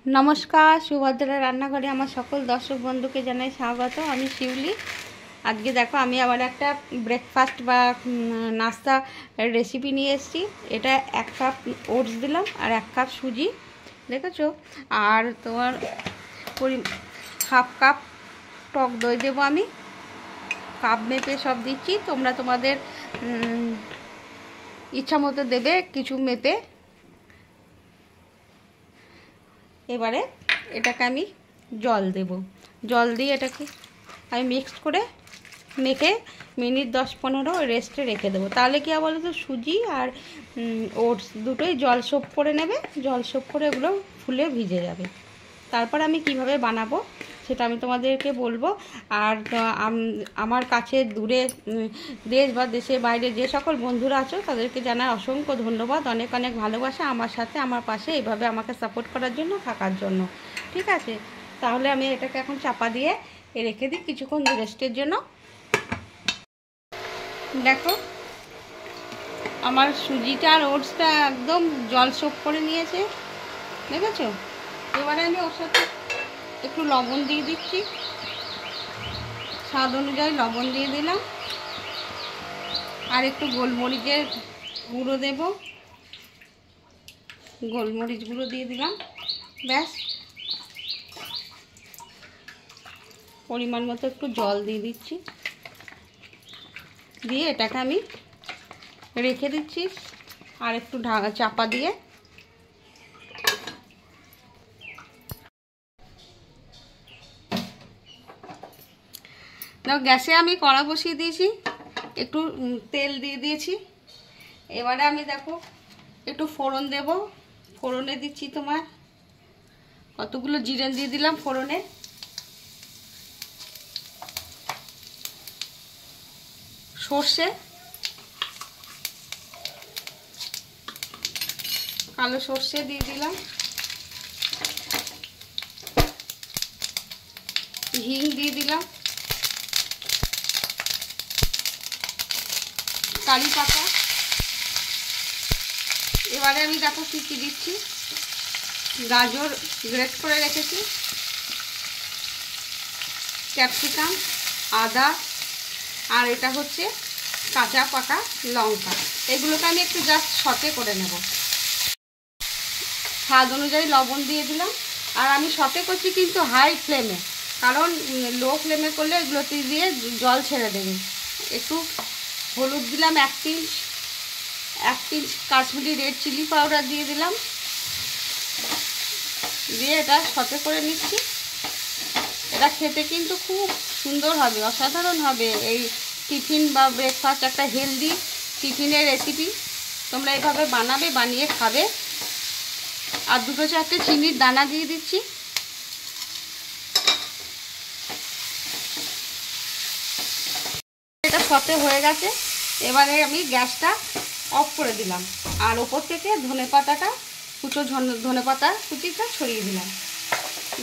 नमस्कार सुभद्रा रान्नाघरे आमार सकल दर्शक बंधुके जानाई स्वागत। आमी शिवली। आज के देखो आमी आबार एकटा ब्रेकफास्ट बा नास्ता रेसिपि निये एसेछि। एटा 1 कप ओट्स दिलाम और 1 कप सुजी देखेछो और तोमार हाफ कप टक दई देबो। आमी कप मेपे सब दिচ্ছি, তোমরা তোমাদের इच्छा मतो देबे किछु मेपे। এবারে এটাকে আমি জল দেব। জল দিয়ে এটাকে আমি মিক্সড করে মেখে মিনিট 10-15 রেস্টে রেখে দেবো। তাহলে কি হবে বলো তো, সুজি আর ওটস দুটোই জল সোপ করে নেবে। জল সোপ করে এগুলো ফুলে ভিজে যাবে। তারপর আমি কিভাবে বানাবো সেটা আমি তোমাদেরকে বলবো। আর আমার কাছে দূরে দেশ বা দেশের বাইরে যে সকল বন্ধুরা আছো তাদেরকে জানাই অসংখ্য ধন্যবাদ, অনেক অনেক ভালোবাসা আমার সাথে আমার পাশে এইভাবে আমাকে সাপোর্ট করার জন্য, থাকার জন্য। ঠিক আছে, তাহলে আমি এটাকে এখন চাপা দিয়ে রেখে দিই কিছুক্ষণ রেস্টের জন্য। দেখো আমার সুজিটা আর ওটসটা একদম জল সোপ করে নিয়েছে, দেখেছো। এবারে আমি ওর সাথে একটু লবণ দিয়ে দিচ্ছি, স্বাদ অনুযায়ী লবণ দিয়ে দিলাম আর একটু গোলমরিচের গুঁড়ো দেব। গোলমরিচ গুঁড়ো দিয়ে দিলাম, ব্যাস। পরিমাণ মতো একটু জল দিয়ে দিচ্ছি, দিয়ে এটাকে আমি রেখে দিচ্ছি আর একটু চাপা দিয়ে। দেখো গ্যাসে আমি কড়া বসিয়ে দিয়েছি, একটু তেল দিয়ে দিয়েছি। এবারে আমি দেখো একটু ফোড়ন দেব। ফোড়নে দিচ্ছি তোমার কতগুলো জিরে দিয়ে দিলাম ফোড়নে, সর্ষে, কালো সর্ষে দিয়ে দিলাম, হিং দিয়ে দিলাম, কারি পাতা। এবারে আমি দেখো কি কি দিচ্ছি, গাজর গ্রেট করে রেখেছি, ক্যাপসিকাম, আদা আর এটা হচ্ছে কাঁচা পাকা লঙ্কা। এগুলোকে আমি একটু জাস্ট সটে করে নেব। স্বাদ অনুযায়ী লবণ দিয়ে দিলাম। আর আমি সটে করছি কিন্তু হাই ফ্লেমে, কারণ লো ফ্লেমে করলে এগুলোতে দিয়ে জল ছেড়ে দেবে। একটু হলুদ দিলাম 1 pinch Kashmiri red chilli powder দিয়ে দিলাম, দিয়ে এটা সটে করে নিচ্ছি। এটা খেতে কিন্তু খুব সুন্দর হবে, অসাধারণ হবে। এই টিফিন বা ব্রেকফাস্ট একটা হেলদি টিফিনের রেসিপি। তোমরা এইভাবে বানাবে, বানিয়ে খাবে। আর 2-4টে চিনির দানা দিয়ে দিচ্ছি। এটা সটে হয়ে গেছে। এবারে আমি গ্যাসটা অফ করে দিলাম আর ওপর থেকে ধনেপাতাটা ধনেপাতা কুচিটা ছড়িয়ে দিলাম,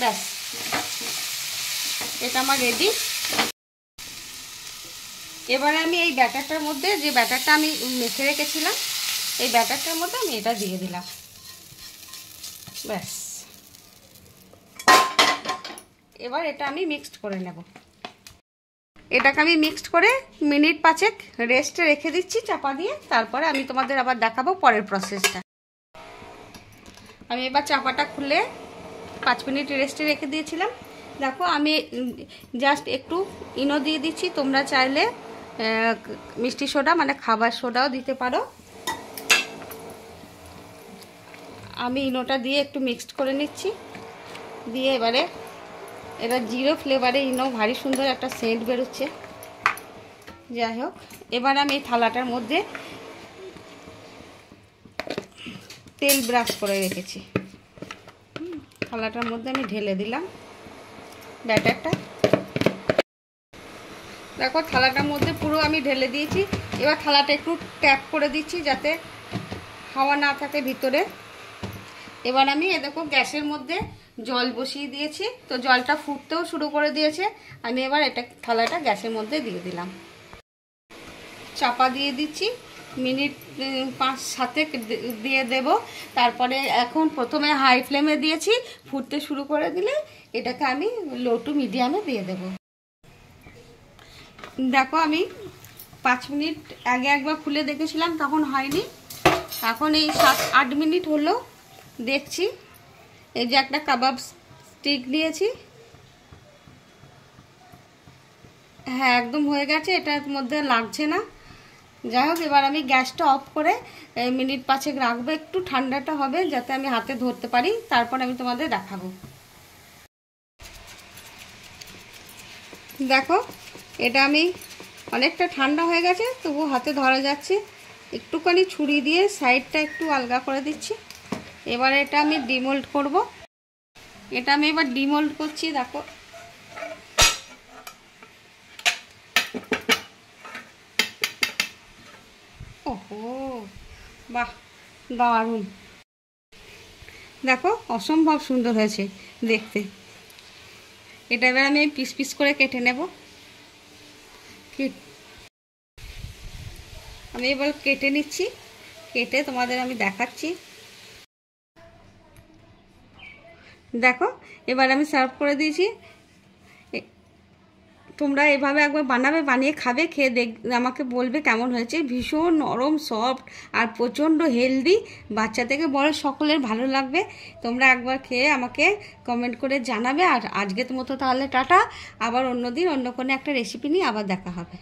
ব্যাস। এটা আমার রেডি। এবারে আমি এই ব্যাটারটার মধ্যে, যে ব্যাটারটা আমি মেখে রেখেছিলাম, এই ব্যাটারটার মধ্যে আমি এটা দিয়ে দিলাম, ব্যাস। এবার এটা আমি মিক্সড করে নেব। এটাকে আমি মিক্সড করে মিনিট 5 রেস্টে রেখে দিচ্ছি চাপা দিয়ে। তারপরে আমি তোমাদের আবার দেখাবো পরের প্রসেসটা। আমি এবার চাপাটা খুলে 5 মিনিট রেস্টে রেখে দিয়েছিলাম। দেখো আমি জাস্ট একটু ইনো দিয়ে দিচ্ছি। তোমরা চাইলে মিষ্টি সোডা মানে খাবার সোডাও দিতে পারো। আমি ইনোটা দিয়ে একটু মিক্সড করে নিচ্ছি, দিয়ে এবারে এটা জিরো ফ্লেভারে ইনো, ভারী সুন্দর একটা সেন্ট বেরোচ্ছে। যাই হোক, এবার আমি এই থালাটার মধ্যে তেল ব্রাশ করে রেখেছি, থালাটার মধ্যে আমি ঢেলে দিলাম ব্যাটারটা। দেখো থালাটার মধ্যে পুরো আমি ঢেলে দিয়েছি। এবার থালাটা একটু ট্যাপ করে দিচ্ছি যাতে হাওয়া না থাকে ভিতরে। এবার আমি দেখো গ্যাসের মধ্যে জল বসিয়ে দিয়েছি, তো জলটা ফুটতেও শুরু করে দিয়েছে। আমি এবার এটা থালাটা গ্যাসের মধ্যে দিয়ে দিলাম, চাপা দিয়ে দিচ্ছি মিনিট 5-7 দিয়ে দেব। তারপরে এখন প্রথমে হাই ফ্লেমে দিয়েছি, ফুটতে শুরু করে দিলে এটাকে আমি লো টু মিডিয়ামে দিয়ে দেব। দেখো আমি 5 মিনিট আগে একবার খুলে দেখেছিলাম, তখন হয়নি। এখন এই 7-8 মিনিট হলো দেখছি। এই যে একটা কাবাব স্টিক নিয়েছি, হ্যাঁ একদম হয়ে গেছে, এটার মধ্যে লাগছে না। যাই হোক, এবার আমি গ্যাসটা অফ করে মিনিট 5 রাখবো, একটু ঠান্ডাটা হবে যাতে আমি হাতে ধরতে পারি, তারপর আমি তোমাদের দেখাবো। দেখো এটা আমি অনেকটা ঠান্ডা হয়ে গেছে, তবু হাতে ধরা যাচ্ছে। একটুখানি ছুরি দিয়ে সাইডটা একটু আলগা করে দিচ্ছি। এবার এটা আমি ডিমোল্ড করব। এটা আমি এবার ডিমোল্ড করছি। দেখো ওহো, বাহ দারুণ, দেখো অসম্ভব সুন্দর হয়েছে দেখতে। এটা এবার আমি পিস পিস করে কেটে নেব। আমি এবার কেটে নিচ্ছি, কেটে তোমাদের আমি দেখাচ্ছি। দেখো এবার আমি সার্ভ করে দিয়েছি। তোমরা এভাবে একবার বানাবে, বানিয়ে খাবে, খেয়ে আমাকে বলবে কেমন হয়েছে। ভীষণ নরম, সফট আর প্রচণ্ড হেলদি, বাচ্চা থেকে বড় সকলের ভালো লাগবে। তোমরা একবার খেয়ে আমাকে কমেন্ট করে জানাবে। আর আজকের মতো তাহলে টাটা, আবার অন্য দিন অন্য কোনো একটা রেসিপি নিয়ে আবার দেখা হবে।